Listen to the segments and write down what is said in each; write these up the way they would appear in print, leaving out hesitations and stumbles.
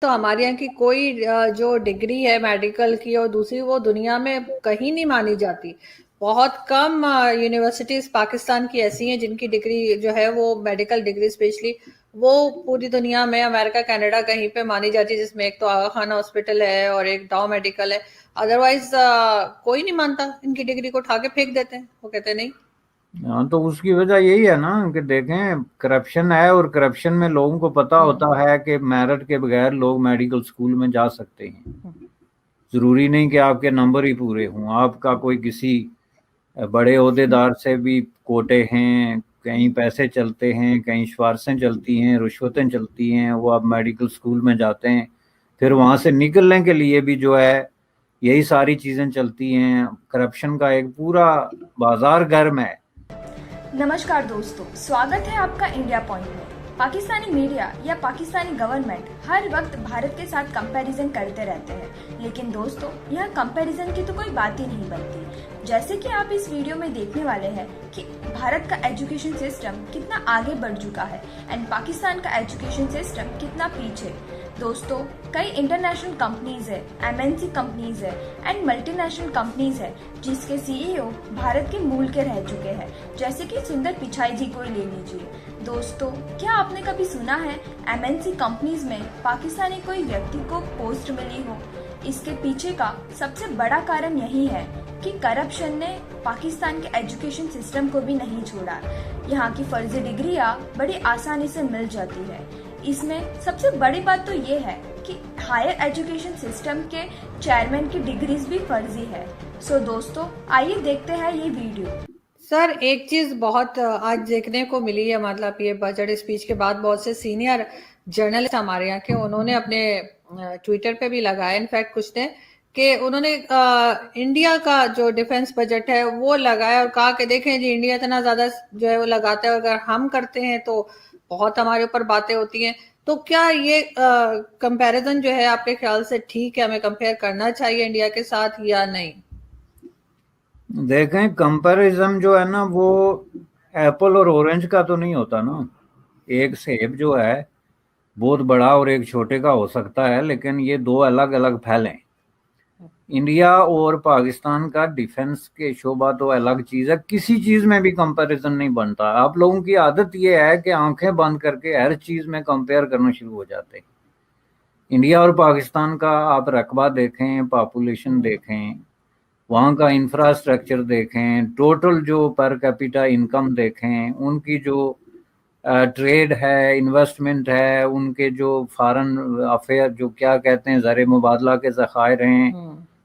تو ہمارے یہاں کی کوئی جو ڈگری ہے میڈیکل کی اور دوسری وہ دنیا میں کہیں نہیں مانی جاتی. بہت کم یونیورسٹیز پاکستان کی ایسی ہیں جن کی ڈگری جو ہے وہ میڈیکل ڈگری اسپیشلی وہ پوری دنیا میں امریکہ کینیڈا کہیں پہ مانی جاتی ہے، جس میں ایک تو آغا خانہ ہاسپٹل ہے اور ایک ڈاؤ میڈیکل ہے. ادروائز کوئی نہیں مانتا، ان کی ڈگری کو اٹھا کے پھینک دیتے ہیں، وہ کہتے ہیں نہیں. ہاں تو اس کی وجہ یہی ہے نا کہ دیکھیں کرپشن ہے، اور کرپشن میں لوگوں کو پتا ہوتا ہے کہ میرٹ کے بغیر لوگ میڈیکل سکول میں جا سکتے ہیں. ضروری نہیں کہ آپ کے نمبر ہی پورے ہوں، آپ کا کوئی کسی بڑے عہدے دار سے بھی کوٹے ہیں، کہیں پیسے چلتے ہیں، کہیں سفارشیں چلتی ہیں، رشوتیں چلتی ہیں، وہ آپ میڈیکل سکول میں جاتے ہیں. پھر وہاں سے نکلنے کے لیے بھی جو ہے یہی ساری چیزیں چلتی ہیں. کرپشن کا ایک پورا بازار گرم ہے. نمشکار دوستو، سواگت ہے آپ کا انڈیا پوائنٹ میں. پاکستانی میڈیا یا پاکستانی گورنمنٹ ہر وقت بھارت کے ساتھ کمپیریزن کرتے رہتے ہیں، لیکن دوستو یہاں کمپیریزن کی تو کوئی بات ہی نہیں بنتی. جیسے کہ آپ اس ویڈیو میں دیکھنے والے ہیں کہ بھارت کا ایجوکیشن سسٹم کتنا آگے بڑھ چکا ہے اینڈ پاکستان کا ایجوکیشن سسٹم کتنا پیچھے. دوستو کئی انٹرنیشنل کمپنیز ہے، MNC کمپنیز ہے اینڈ ملٹی نیشنل کمپنیز ہے جس کے CEO بھارت کے مول کے رہ چکے ہیں، جیسے کہ سندر پچھائی جی کو لے لیجیے. دوستو کیا آپ نے کبھی سنا ہے MNC کمپنیز میں پاکستانی کوئی ویکتی کو پوسٹ ملی ہو؟ اس کے پیچھے کا سب سے بڑا کارن یہی ہے کہ کرپشن نے پاکستان کے ایجوکیشن سسٹم کو بھی نہیں چھوڑا. یہاں کی فرضی ڈگریاں بڑی آسانی سے مل جاتی ہے. اس میں سب سے بڑی بات تو یہ ہے کہ ہائر ایجوکیشن سسٹم کے چیئرمین کی ڈگریز بھی فرضی ہے. سو دوستو آئیے دیکھتے ہیں یہ ویڈیو. سر ایک چیز بہت آج دیکھنے کو ملی ہے، مطلب یہ بجٹ اسپیچ کے بعد بہت سے سینئر جرنلسٹ ہمارے یہاں کے انہوں نے اپنے ٹویٹر پہ بھی لگایا، انفیکٹ کچھ نے، کہ انہوں نے انڈیا کا جو ڈیفنس بجٹ ہے وہ لگایا اور کہا کہ دیکھیں جی انڈیا اتنا زیادہ جو ہے وہ لگاتا ہے، اگر ہم کرتے ہیں تو بہت ہمارے اوپر باتیں ہوتی ہیں. تو کیا یہ کمپیریزن جو ہے آپ کے خیال سے ٹھیک ہے، ہمیں کمپیئر کرنا چاہیے انڈیا کے ساتھ یا نہیں؟ دیکھیں کمپیرزم جو ہے نا وہ ایپل اور اورنج کا تو نہیں ہوتا نا. ایک سیب جو ہے بہت بڑا اور ایک چھوٹے کا ہو سکتا ہے، لیکن یہ دو الگ الگ پھیلیں. انڈیا اور پاکستان کا ڈیفنس کے شعبہ تو الگ چیز ہے، کسی چیز میں بھی کمپیریزن نہیں بنتا. آپ لوگوں کی عادت یہ ہے کہ آنکھیں بند کر کے ہر چیز میں کمپیئر کرنا شروع ہو جاتے ہیں. انڈیا اور پاکستان کا آپ رقبہ دیکھیں، پاپولیشن دیکھیں، وہاں کا انفراسٹرکچر دیکھیں، ٹوٹل جو پر کیپیٹا انکم دیکھیں، ان کی جو ٹریڈ ہے، انویسٹمنٹ ہے، ان کے جو فارن افیئر جو کیا کہتے ہیں زر مبادلہ کے ذخائر ہیں،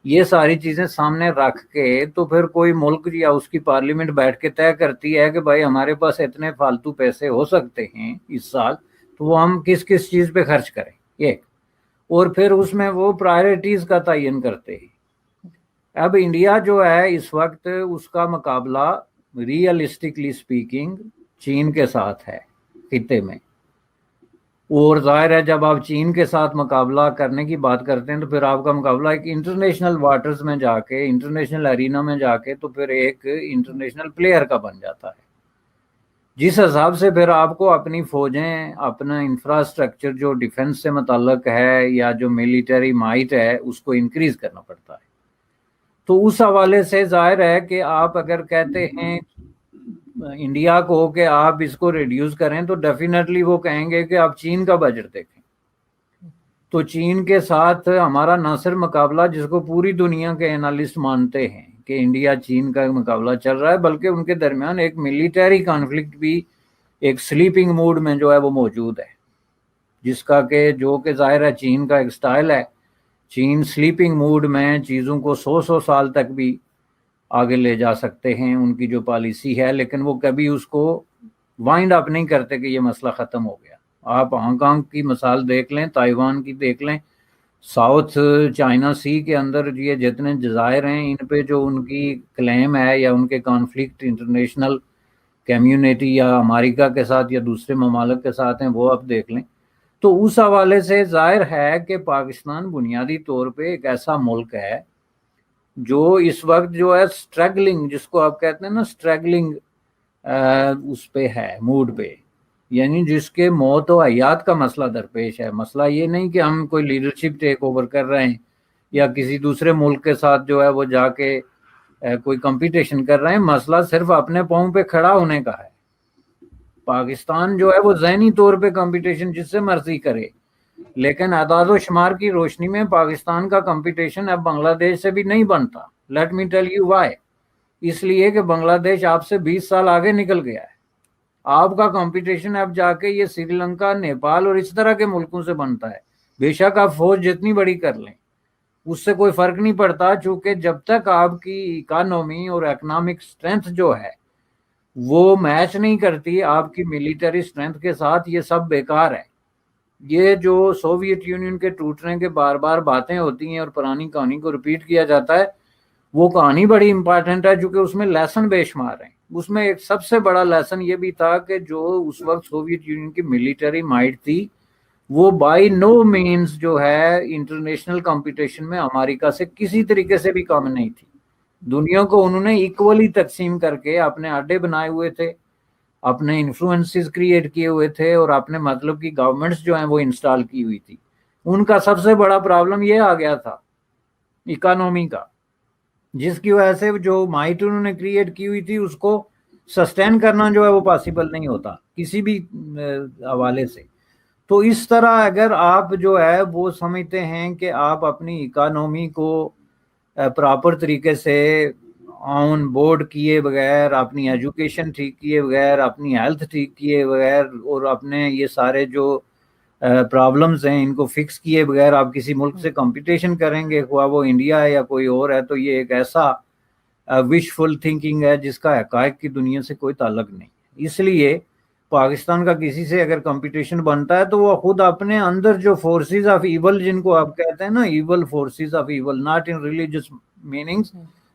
یہ ساری چیزیں سامنے رکھ کے تو پھر کوئی ملک یا اس کی پارلیمنٹ بیٹھ کے طے کرتی ہے کہ بھائی ہمارے پاس اتنے فالتو پیسے ہو سکتے ہیں اس سال، تو وہ ہم کس کس چیز پہ خرچ کریں. یہ اور پھر اس میں وہ پرائرٹیز کا تعین کرتے ہیں. اب انڈیا جو ہے اس وقت اس کا مقابلہ ریئلسٹکلی سپیکنگ چین کے ساتھ ہے خطے میں. اور ظاہر ہے جب آپ چین کے ساتھ مقابلہ کرنے کی بات کرتے ہیں تو پھر آپ کا مقابلہ ایک انٹرنیشنل واٹرز میں جا کے، انٹرنیشنل ارینا میں جا کے تو پھر ایک انٹرنیشنل پلیئر کا بن جاتا ہے. جس حساب سے پھر آپ کو اپنی فوجیں، اپنا انفراسٹرکچر جو ڈیفنس سے متعلق ہے یا جو ملیٹری مائٹ ہے اس کو انکریز کرنا پڑتا ہے. تو اس حوالے سے ظاہر ہے کہ آپ اگر کہتے ہیں انڈیا کو کہ آپ اس کو ریڈیوس کریں تو ڈیفینیٹلی وہ کہیں گے کہ آپ چین کا بجٹ دیکھیں. تو چین کے ساتھ ہمارا نہ صرف مقابلہ جس کو پوری دنیا کے انالسٹ مانتے ہیں کہ انڈیا چین کا مقابلہ چل رہا ہے، بلکہ ان کے درمیان ایک ملیٹری کانفلکٹ بھی ایک سلیپنگ موڈ میں جو ہے وہ موجود ہے، جس کا کہ جو کہ ظاہر ہے چین کا ایک سٹائل ہے. چین سلیپنگ موڈ میں چیزوں کو 100 سال تک بھی آگے لے جا سکتے ہیں، ان کی جو پالیسی ہے، لیکن وہ کبھی اس کو وائنڈ اپ نہیں کرتے کہ یہ مسئلہ ختم ہو گیا. آپ ہانگ کانگ کی مثال دیکھ لیں، تائیوان کی دیکھ لیں، ساؤتھ چائنا سی کے اندر یہ جتنے جزائر ہیں ان پہ جو ان کی کلیم ہے یا ان کے کانفلکٹ انٹرنیشنل کمیونٹی یا امریکہ کے ساتھ یا دوسرے ممالک کے ساتھ ہیں، وہ آپ دیکھ لیں. تو اس حوالے سے ظاہر ہے کہ پاکستان بنیادی طور پہ ایک ایسا ملک ہے جو اس وقت جو ہے سٹرگلنگ، جس کو آپ کہتے ہیں نا سٹرگلنگ، اس پہ ہے موڈ پہ. یعنی جس کے موت و حیات کا مسئلہ درپیش ہے. مسئلہ یہ نہیں کہ ہم کوئی لیڈرشپ ٹیک اوور کر رہے ہیں یا کسی دوسرے ملک کے ساتھ جو ہے وہ جا کے کوئی کمپٹیشن کر رہے ہیں. مسئلہ صرف اپنے پاؤں پہ کھڑا ہونے کا ہے. پاکستان جو ہے وہ ذہنی طور پہ کمپٹیشن جس سے مرضی کرے، لیکن اعداد و شمار کی روشنی میں پاکستان کا کمپٹیشن اب بنگلہ دیش سے بھی نہیں بنتا. Let me tell you why. اس لیے کہ بنگلہ دیش آپ سے 20 سال آگے نکل گیا ہے. آپ کا کمپٹیشن اب جا کے یہ سری لنکا، نیپال اور اس طرح کے ملکوں سے بنتا ہے. بے شک آپ فوج جتنی بڑی کر لیں اس سے کوئی فرق نہیں پڑتا، چونکہ جب تک آپ کی اکانومی اور اکنامک سٹرینتھ جو ہے وہ میچ نہیں کرتی آپ کی ملیٹری سٹرینتھ کے ساتھ، یہ سب بیکار ہے. یہ جو سوویت یونین کے ٹوٹنے کے بار بار باتیں ہوتی ہیں اور پرانی کہانی کو ریپیٹ کیا جاتا ہے، وہ کہانی بڑی امپورٹنٹ ہے چونکہ اس میں لیسن بے شمار ہیں. اس میں ایک سب سے بڑا لیسن یہ بھی تھا کہ جو اس وقت سوویت یونین کی ملیٹری مائٹ تھی وہ بائی نو مینز جو ہے انٹرنیشنل کمپٹیشن میں امریکہ سے کسی طریقے سے بھی کم نہیں تھی. دنیا کو انہوں نے ایکولی تقسیم کر کے اپنے اڈے بنائے ہوئے تھے، اپنے انفلوئنسز کریٹ کیے ہوئے تھے اور اپنے مطلب کی گورنمنٹس جو ہیں وہ انسٹال کی ہوئی تھی. ان کا سب سے بڑا پرابلم یہ آ گیا تھا اکانومی کا، جس کی وجہ سے جو مائٹ انہوں نے کریٹ کی ہوئی تھی اس کو سسٹین کرنا جو ہے وہ پاسبل نہیں ہوتا کسی بھی حوالے سے. تو اس طرح اگر آپ جو ہے وہ سمجھتے ہیں کہ آپ اپنی اکانومی کو پراپر طریقے سے آن بورڈ کیے بغیر، اپنی ایجوکیشن ٹھیک کیے بغیر، اپنی ہیلتھ ٹھیک کیے بغیر اور اپنے یہ سارے جو پرابلمز ہیں ان کو فکس کیے بغیر آپ کسی ملک سے کمپٹیشن کریں گے، خواہ وہ انڈیا ہے یا کوئی اور ہے، تو یہ ایک ایسا وشفل تھنکنگ ہے جس کا حقائق کی دنیا سے کوئی تعلق نہیں. اس لیے پاکستان کا کسی سے اگر کمپٹیشن بنتا ہے تو وہ خود اپنے اندر جو فورسز آف ایول جن کو آپ کہتے ہیں نا، evil forces of evil, not in religious meanings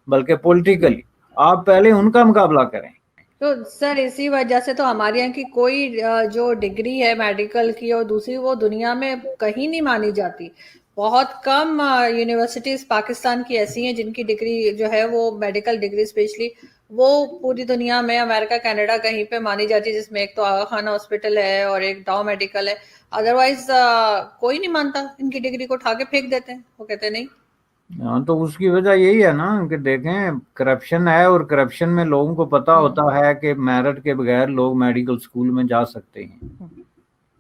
بلکہ پولیٹیکلی، آپ پہلے ان کا مقابلہ کریں. تو سر اسی وجہ سے تو ہمارے یہاں کی کوئی جو ڈگری ہے میڈیکل کی اور دوسری وہ دنیا میں کہیں نہیں مانی جاتی. بہت کم یونیورسٹیز پاکستان کی ایسی ہیں جن کی ڈگری جو ہے وہ میڈیکل ڈگری اسپیشلی وہ پوری دنیا میں امریکہ کینیڈا کہیں پہ مانی جاتی ہے، جس میں ایک تو آغا خانہ ہاسپٹل ہے اور ایک ڈاؤ میڈیکل ہے. ادروائز کوئی نہیں مانتا، ان کی ڈگری کو اٹھا کے پھینک دیتے ہیں، وہ کہتے ہیں نہیں. ہاں تو اس کی وجہ یہی ہے نا کہ دیکھیں کرپشن ہے، اور کرپشن میں لوگوں کو پتا ہوتا ہے کہ میرٹ کے بغیر لوگ میڈیکل سکول میں جا سکتے ہیں.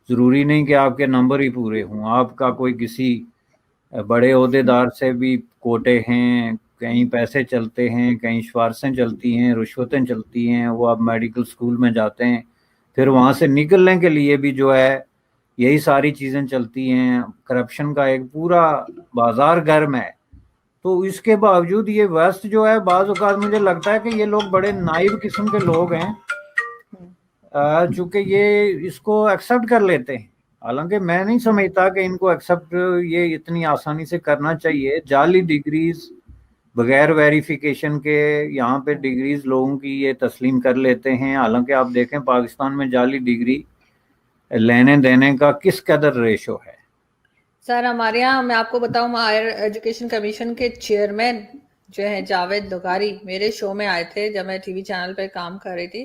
ضروری نہیں کہ آپ کے نمبر ہی پورے ہوں، آپ کا کوئی کسی بڑے عہدے دار سے بھی کوٹے ہیں، کہیں پیسے چلتے ہیں، کہیں سفارشیں چلتی ہیں، رشوتیں چلتی ہیں، وہ آپ میڈیکل سکول میں جاتے ہیں، پھر وہاں سے نکلنے کے لیے بھی جو ہے یہی ساری چیزیں چلتی ہیں. کرپشن کا ایک پورا بازار گرم ہے. تو اس کے باوجود یہ ویسٹ جو ہے بعض اوقات مجھے لگتا ہے کہ یہ لوگ بڑے نائب قسم کے لوگ ہیں، چونکہ یہ اس کو ایکسیپٹ کر لیتے ہیں. حالانکہ میں نہیں سمجھتا کہ ان کو ایکسیپٹ یہ اتنی آسانی سے کرنا چاہیے. جعلی ڈگریز بغیر ویریفیکیشن کے یہاں پہ ڈگریز لوگوں کی یہ تسلیم کر لیتے ہیں. حالانکہ آپ دیکھیں پاکستان میں جعلی ڈگری لینے دینے کا کس قدر ریشو ہے. سر ہمارے یہاں میں آپ کو بتاؤں ہائر ایجوکیشن کمیشن کے چیئرمین جو ہیں جاوید دگاری میرے شو میں آئے تھے جب میں ٹی وی چینل پہ کام کر رہی تھی.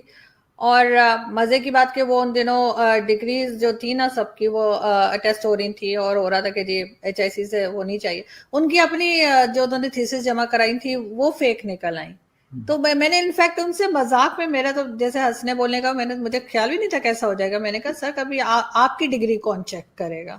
اور مزے کی بات کہ وہ ان دنوں ڈگریز جو تھی نا سب کی وہ اٹیسٹ ہو رہی تھی اور ہو رہا تھا کہ جی HIC سے ہونی چاہیے. ان کی اپنی جو انہوں نے تھیسس جمع کرائی تھی وہ فیک نکل آئیں. تو میں نے انفیکٹ ان سے مذاق میں، میرا تو جیسے ہنسنے بولنے کا مجھے خیال بھی نہیں تھا کیسا ہو جائے گا. میں نے کہا سر کبھی آپ کی ڈگری کون چیک کرے گا؟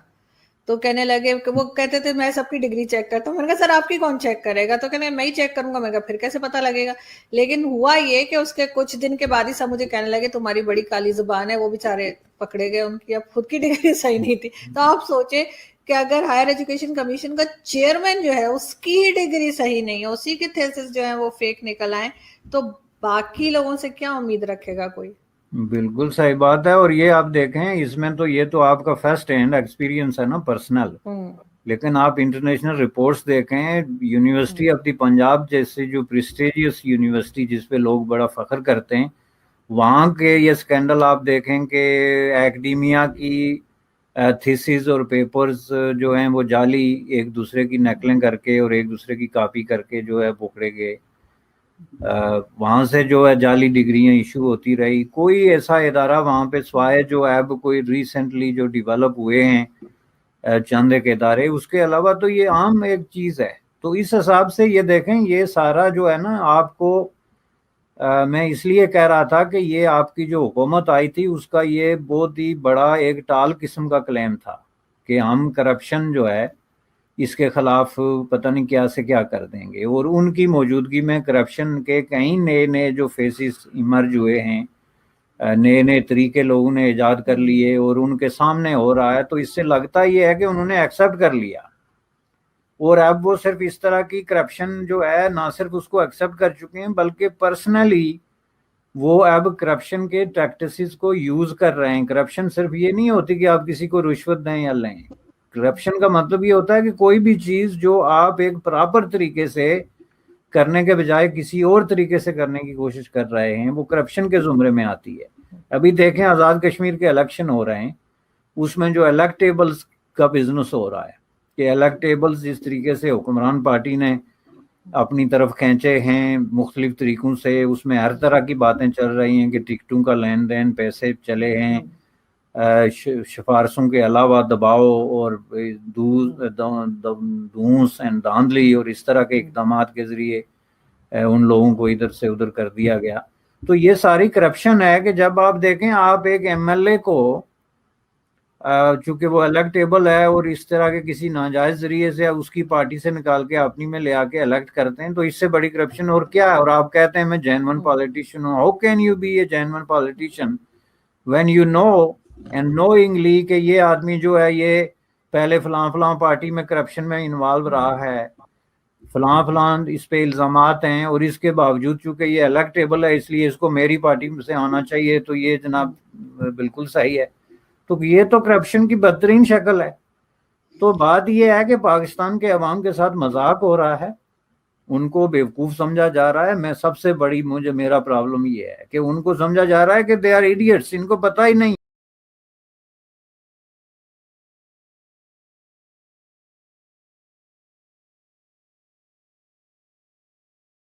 تو کہنے لگے کہ وہ کہتے تھے میں سب کی ڈگری چیک کرتا ہوں. میں نے کہا سر آپ کی کون چیک کرے گا؟ تو کہنے میں ہی چیک کروں گا. میں نے کہا پھر کیسے پتا لگے گا؟ لیکن ہوا یہ کہ اس کے کچھ دن کے بعد ہی سب مجھے کہنے لگے تمہاری بڑی کالی زبان ہے. وہ بیچارے پکڑے گئے، ان کی اب خود کی ڈگری صحیح نہیں تھی. تو آپ سوچے کہ اگر ہائر ایجوکیشن کمیشن کا چیئرمین جو ہے اس کی ڈگری صحیح نہیں ہے، اسی کے تھیسس جو ہیں وہ فیک نکل آئیں، تو باقی لوگوں سے کیا امید رکھے گا کوئی؟ بالکل صحیح بات ہے. اور یہ آپ دیکھیں اس میں تو یہ تو آپ کا فرسٹ ہینڈ ایکسپیرینس ہے نا، پرسنل. لیکن آپ انٹرنیشنل رپورٹس دیکھیں، یونیورسٹی آف دی پنجاب جیسے جو پریسٹیجیس یونیورسٹی جس پہ لوگ بڑا فخر کرتے ہیں، وہاں کے یہ سکینڈل آپ دیکھیں کہ ایکڈیمیا کی تھیسز اور پیپرز جو ہیں وہ جعلی ایک دوسرے کی نقلیں کر کے اور ایک دوسرے کی کاپی کر کے جو ہے پکڑے گئے. وہاں سے جو ہے جعلی ڈگریاں ایشو ہوتی رہی. کوئی ایسا ادارہ وہاں پہ سوائے جو اب کوئی ریسنٹلی جو ڈیولپ ہوئے ہیں چند ایک ادارے, اس کے علاوہ تو یہ عام ایک چیز ہے. تو اس حساب سے یہ دیکھیں, یہ سارا جو ہے نا آپ کو میں اس لیے کہہ رہا تھا کہ یہ آپ کی جو حکومت آئی تھی اس کا یہ بہت ہی بڑا ایک ٹال قسم کا کلیم تھا کہ ہم کرپشن جو ہے اس کے خلاف پتہ نہیں کیا سے کیا کر دیں گے. اور ان کی موجودگی میں کرپشن کے کئی نئے نئے جو فیسز ایمرج ہوئے ہیں, نئے نئے طریقے لوگوں نے ایجاد کر لیے اور ان کے سامنے ہو رہا ہے, تو اس سے لگتا یہ ہے کہ انہوں نے ایکسیپٹ کر لیا. اور اب وہ صرف اس طرح کی کرپشن جو ہے نہ صرف اس کو ایکسیپٹ کر چکے ہیں بلکہ پرسنلی وہ اب کرپشن کے ٹیکٹسز کو یوز کر رہے ہیں. کرپشن صرف یہ نہیں ہوتی کہ آپ کسی کو رشوت دیں یا لیں. کرپشن کا مطلب یہ ہوتا ہے کہ کوئی بھی چیز جو آپ ایک پراپر طریقے سے کرنے کے بجائے کسی اور طریقے سے کرنے کی کوشش کر رہے ہیں, وہ کرپشن کے زمرے میں آتی ہے. ابھی دیکھیں آزاد کشمیر کے الیکشن ہو رہے ہیں, اس میں جو الیکٹیبلز کا بزنس ہو رہا ہے کہ الیکٹیبلز جس طریقے سے حکمران پارٹی نے اپنی طرف کھینچے ہیں مختلف طریقوں سے, اس میں ہر طرح کی باتیں چل رہی ہیں کہ ٹکٹوں کا لین دین, پیسے چلے ہیں, سفارشوں کے علاوہ دباؤ اور دھونس اینڈ دھاندلی اور اس طرح کے اقدامات کے ذریعے ان لوگوں کو ادھر سے ادھر کر دیا گیا. تو یہ ساری کرپشن ہے کہ جب آپ دیکھیں آپ ایک ایم ایل اے کو چونکہ وہ الیکٹیبل ہے اور اس طرح کے کسی ناجائز ذریعے سے اس کی پارٹی سے نکال کے اپنی میں لے آ کے الیکٹ کرتے ہیں, تو اس سے بڑی کرپشن اور کیا ہے. اور آپ کہتے ہیں میں جینون پالیٹیشین ہوں. How can you be a genuine politician when you know and knowingly کہ یہ آدمی جو ہے یہ پہلے فلاں فلاں پارٹی میں کرپشن میں انوالو رہا ہے, فلاں فلاں اس پہ الزامات ہیں, اور اس کے باوجود چونکہ یہ الیکٹیبل ہے اس لیے اس کو میری پارٹی سے آنا چاہیے, تو یہ جناب بالکل صحیح ہے. تو یہ تو کرپشن کی بدترین شکل ہے. تو بات یہ ہے کہ پاکستان کے عوام کے ساتھ مذاق ہو رہا ہے, ان کو بیوقوف سمجھا جا رہا ہے. میں سب سے بڑی میرا پرابلم یہ ہے کہ ان کو سمجھا جا رہا ہے کہ دے آر ایڈیٹس, ان کو پتہ ہی نہیں